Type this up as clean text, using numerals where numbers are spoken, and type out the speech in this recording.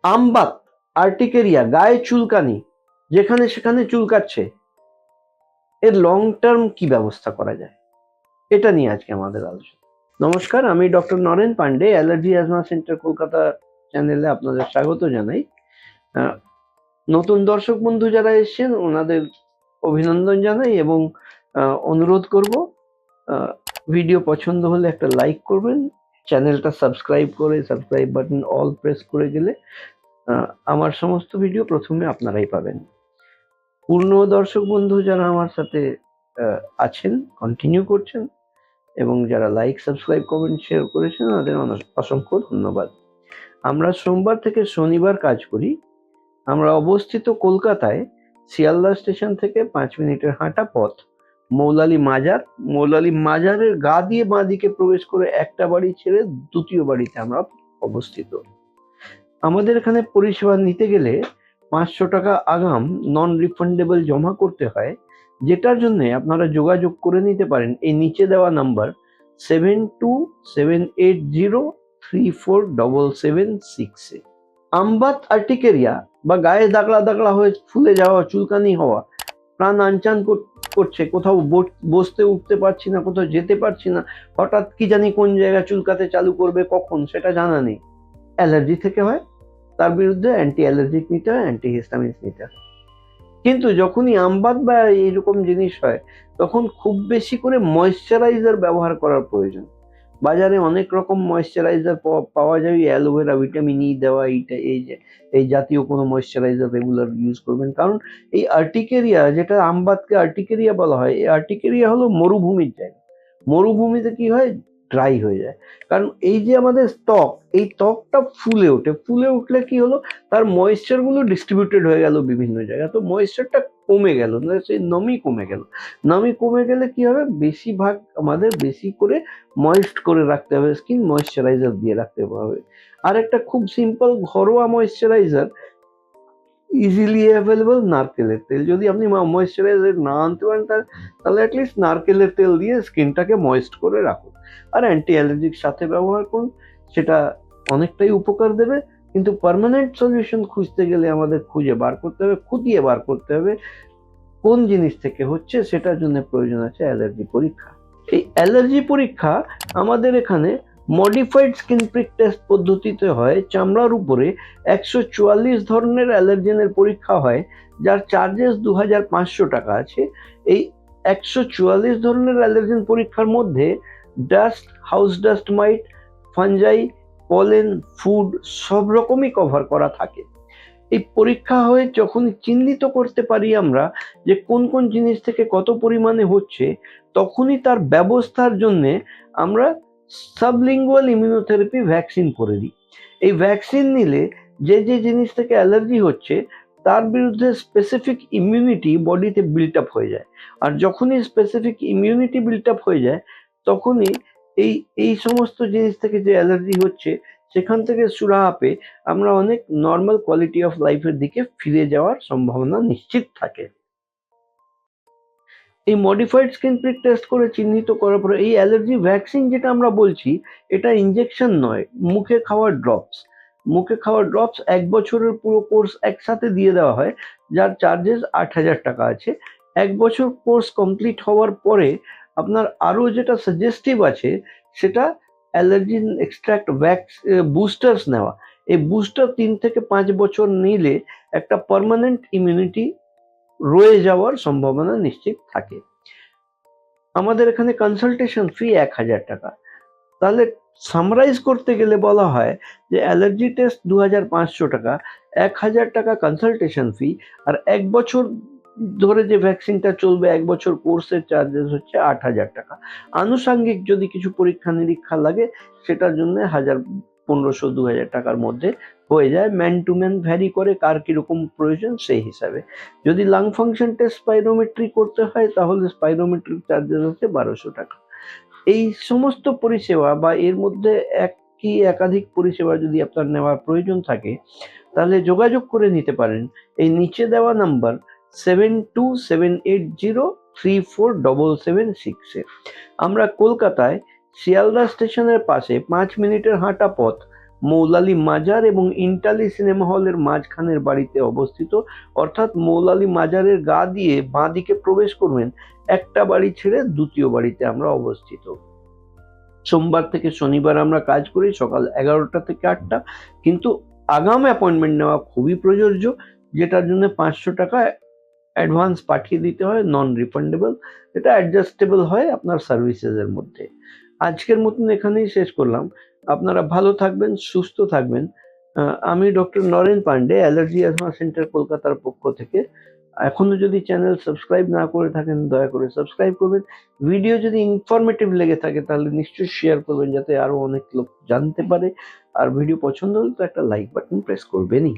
আমবাত, urticaria, গায়ে চুলকানি, যেখানে সেখানে চুলকাচ্ছে, এর লং টার্ম কি ব্যবস্থা করা যায়, এটা নিয়ে আজকে আমাদের আলোচনা। নমস্কার, আমি doctor Naren Pandey, allergy asthma centre Kolkata চ্যানেলে আপনাদের স্বাগত জানাই। নতুন দর্শক বন্ধু যারা এসেছেন ওনাদের অভিনন্দন জানাই এবং অনুরোধ করব ভিডিও পছন্দ হলে একটা লাইক করবেন, চ্যানেলটা সাবস্ক্রাইব করে সাবস্ক্রাইব বাটন অল প্রেস করে গেলে আমার সমস্ত ভিডিও প্রথমে আপনারাই পাবেন। পূর্ণ দর্শক বন্ধু যারা আমার সাথে আছেন, কন্টিনিউ করছেন এবং যারা লাইক সাবস্ক্রাইব কমেন্ট শেয়ার করেছেন তাদের অসংখ্য ধন্যবাদ। আমরা সোমবার থেকে শনিবার কাজ করি। আমরা অবস্থিত কলকাতায়, শিয়ালদা স্টেশন থেকে 5 মিনিটের হাঁটা পথ, মৌলালী মাজার। মৌলালী মাজারের গা দিয়ে বাঁ দিকে প্রবেশ করে একটা বাড়ি ছেড়ে দ্বিতীয় বাড়িতে আমরা অবস্থিত। আমাদের এখানে পরিষেবা নিতে গেলে 500 টাকা আগাম নন রিফান্ডেবল জমা করতে হয়, যেটার জন্য আপনারা যোগাযোগ করে নিতে পারেন এই নিচে দেওয়া নাম্বার 7278034776 এ। আমবাত, আর্টিকেরিয়া বা গায়ে দাগলা দাগলা হয়ে ফুলে যাওয়া, চুলকানি হওয়া, প্রাণ আনচান করছে, কোথাও বসতে উঠতে পারছি না, কোথাও যেতে পারছি না, হঠাৎ কি জানি কোন জায়গায় চুলকাতে চালু করবে কখন সেটা জানা নেই, অ্যালার্জি থেকে হয়। তার বিরুদ্ধে অ্যান্টি অ্যালার্জিক নিতে হয়, অ্যান্টিহিস্টামিনস নিতে হয়। কিন্তু যখনই আমবাত বা এইরকম জিনিস হয় তখন খুব বেশি করে ময়েশ্চারাইজার ব্যবহার করার প্রয়োজন। বাজারে অনেক রকম ময়েশ্চারাইজার পাওয়া যায়, অ্যালোভেরা, ভিটামিন ই দেওয়া, এই জাতীয় কোনো ময়েশ্চারাইজার রেগুলার ইউজ করবেন। কারণ এই আর্টিকেরিয়া, যেটা আমবাতকে আর্টিকেরিয়া বলা হয়, এই আর্টিকেরিয়া হলো মরুভূমির জায়গা। মরুভূমিতে কি হয়, ড্রাই হয়ে যায়। কারণ এই যে আমাদের ত্বক, এই ত্বকটা ফুলে ওঠে, ফুলে উঠলে কি হলো, তার ময়েশ্চার গুলো ডিস্ট্রিবিউটেড হয়ে গেল বিভিন্ন জায়গায়, তো ময়েশ্চারটা কমে গেল, সেই নমি কমে গেল। নমি কমে গেলে কি হবে, বেশিরভাগ আমাদের বেশি করে ময়েস্ট করে রাখতে হবে, স্কিন ময়েশ্চারাইজার দিয়ে রাখতে হবে। আর একটা খুব সিম্পল ঘরোয়া ময়েশ্চারাইজার, ইজিলি অ্যাভেলেবল নারকেলের তেল। যদি আপনি ময়েশ্চারাইজার না আনতে পারেন তাহলে অ্যাটলিস্ট নারকেলের তেল দিয়ে স্কিনটাকে ময়েস্ট করে রাখুন, আর অ্যান্টি অ্যালার্জিক সাথে ব্যবহার করুন, সেটা অনেকটাই উপকার দেবে। কিন্তু পার্মানেন্ট সলিউশন খুঁজতে গেলে আমাদের খুঁজে বার করতে হবে, খুঁটিয়ে বার করতে হবে কোন জিনিস থেকে হচ্ছে, সেটার জন্য প্রয়োজন আছে অ্যালার্জি পরীক্ষা। এই অ্যালার্জি পরীক্ষা আমাদের এখানে মডিফাইড স্কিন প্রিক টেস্ট পদ্ধতিতে হয়। চামড়ার উপরে 144 ধরনের অ্যালার্জেনের পরীক্ষা হয়, যার চার্জেস 2500 টাকা আছে। এই 144 ধরনের অ্যালার্জেন পরীক্ষার মধ্যে dust, house dust mite, fungi, pollen, food সব রকমই কভার করা থাকে। এই পরীক্ষা হয়ে যখন চিহ্নিত করতে পারি আমরা যে কোন কোন জিনিস থেকে কত পরিমাণে হচ্ছে, তখনই তার ব্যবস্থার জন্য আমরা সাবলিঙ্গুয়াল ইমিউনোথেরাপি ভ্যাকসিন করে দিই। এই ভ্যাকসিন নিলে যে যে জিনিস থেকে অ্যালার্জি হচ্ছে তার বিরুদ্ধে স্পেসিফিক ইমিউনিটি বডিতে বিল্ট আপ হয়ে যায়। আর যখনই স্পেসিফিক ইমিউনিটি বিল্ট আপ হয়ে যায় তখনই এই সমস্ত জিনিস থেকে যে অ্যালার্জি হচ্ছে সেখান থেকে সুরাহা পেয়ে আমরা অনেক নর্মাল কোয়ালিটি অফ লাইফের দিকে ফিরে যাওয়ার সম্ভাবনা নিশ্চিত থাকে। এই মডিফাইড স্কিন প্রিক টেস্ট করে চিহ্নিত করার পরে এই অ্যালার্জি ভ্যাকসিন যেটা আমরা বলছি, এটা ইনজেকশন নয়, মুখে খাওয়ার ড্রপস। মুখে খাওয়ার ড্রপস 1 বছরের পুরো কোর্স একসাথে দিয়ে দেওয়া হয়, যার চার্জেস 8000 টাকা আছে। 1 বছর কোর্স কমপ্লিট হওয়ার পরে আপনার আরও যেটা সাজেস্টিভ আছে সেটা অ্যালার্জিন এক্সট্রাক্ট বুস্টার্স নেওয়া। এই বুস্টার 3 থেকে 5 বছর নিলে একটা পার্মানেন্ট ইমিউনিটি রয়ে যাওয়ার সম্ভাবনা নিশ্চিত থাকে। আমাদের এখানে কনসালটেশন ফি 1000 টাকা। তাহলে সামারাইজ করতে গেলে বলা হয় যে অ্যালার্জি টেস্ট 2500 টাকা, 1000 টাকা কনসালটেশন ফি, আর 1 বছর ধরে যে ভ্যাকসিনটা চলবে, 1 বছর কোর্সের চার্জেস হচ্ছে 8000 টাকা। আনুষাঙ্গিক যদি কিছু পরীক্ষা নিরীক্ষা লাগে সেটার জন্য 1500-2000 টাকার মধ্যে হয়ে যায়। ম্যান টু ম্যান ভ্যারি করে, কার কিরকম প্রয়োজন সেই হিসাবে। যদি লাং ফাংশন টেস্ট স্পাইরোমেট্রি করতে হয় তাহলে স্পাইরোমেট্রিক চার্জেস হচ্ছে 1200 টাকা। এই সমস্ত পরিষেবা বা এর মধ্যে কি একাধিক পরিষেবা যদি আপনার নেওয়ার প্রয়োজন থাকে তাহলে যোগাযোগ করে নিতে পারেন এই নিচে দেওয়া নাম্বার 7278034776 এ। আমরা কলকাতায় শিয়ালদা স্টেশনের পাশে 5 মিনিটের হাঁটা পথ, মৌলালী মাজার এবং ইন্টালি সিনেমা হলের মাঝখানের বাড়িতে অবস্থিত। অর্থাৎ মৌলালী মাজারের গা দিয়ে বাঁ দিকে প্রবেশ করবেন, একটা বাড়ি ছেড়ে দ্বিতীয় বাড়িতে আমরা অবস্থিত। সোমবার থেকে শনিবার আমরা কাজ করি সকাল 11টা থেকে 8টা, কিন্তু আগাম অ্যাপয়েন্টমেন্ট নেওয়া খুবই প্রযোজ্য, যেটার জন্য 500 টাকা অ্যাডভান্স পাঠিয়ে দিতে হয়, নন রিফান্ডেবল। এটা অ্যাডজাস্টেবল হয় আপনার সার্ভিসেসের মধ্যে। আজকের মতন এখানেই শেষ করলাম। আপনারা ভালো থাকবেন, সুস্থ থাকবেন। আমি doctor Naren Pandey, allergy asthma centre কলকাতার পক্ষ থেকে। এখনো যদি চ্যানেল সাবস্ক্রাইব না করে থাকেন দয়া করে সাবস্ক্রাইব করবেন। ভিডিও যদি ইনফরমেটিভ লেগে থাকে তাহলে নিশ্চয়ই শেয়ার করবেন, যাতে আরো অনেক লোক জানতে পারে। আর ভিডিও পছন্দ হলে তো একটা লাইক বাটন প্রেস করবেনই।